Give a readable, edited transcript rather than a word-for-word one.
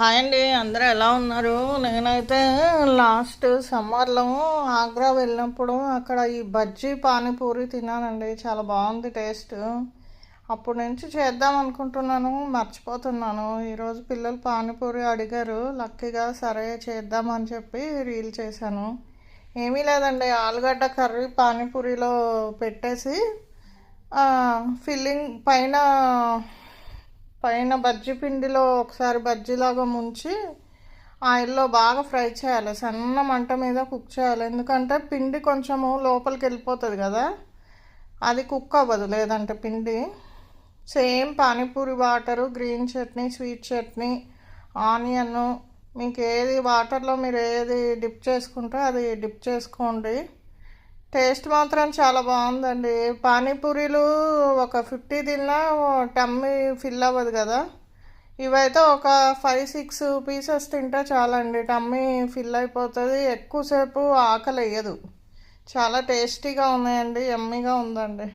Hi అండి, అందరూ ఎలా ఉన్నారు? నేనైతే లాస్ట్ సమ్మర్లో ఆగ్రా వెళ్ళినప్పుడు అక్కడ ఈ బజ్జీ పానీపూరి తిన్నానండి. చాలా బాగుంది టేస్ట్. అప్పటి నుంచి చేద్దాం అనుకుంటున్నాను, మర్చిపోతున్నాను. ఈరోజు పిల్లలు పానీపూరి అడిగారు, లక్కీగా సరే చేద్దామని చెప్పి రీల్ చేశాను. ఏమీ లేదండి, ఆలుగడ్డ కర్రీ పానీపూరిలో పెట్టేసి ఫిల్లింగ్ పైన పైన బజ్జీ పిండిలో ఒకసారి బజ్జీలాగా ముంచి ఆయిల్లో బాగా ఫ్రై చేయాలి. సన్న మంట మీద కుక్ చేయాలి, ఎందుకంటే పిండి కొంచెము లోపలికి వెళ్ళిపోతుంది కదా, అది కుక్ అవ్వదు లేదంటే పిండి. Same panipuri water, green chutney, sweet chutney, onion, మీకు ఏది వాటర్లో మీరు ఏది డిప్ చేసుకుంటే అది డిప్ చేసుకోండి. టేస్ట్ మాత్రం చాలా బాగుందండి. పానీపూరీలు ఒక 50 తిన్నా టమ్మీ ఫిల్ అవ్వదు కదా, ఇవైతే ఒక 5-6 పీసెస్ తింటే చాలండి, టమ్మీ ఫిల్ అయిపోతుంది. ఎక్కువసేపు ఆకలి వేయదు. చాలా టేస్టీగా ఉన్నాయండి, యమ్మీగా ఉందండి.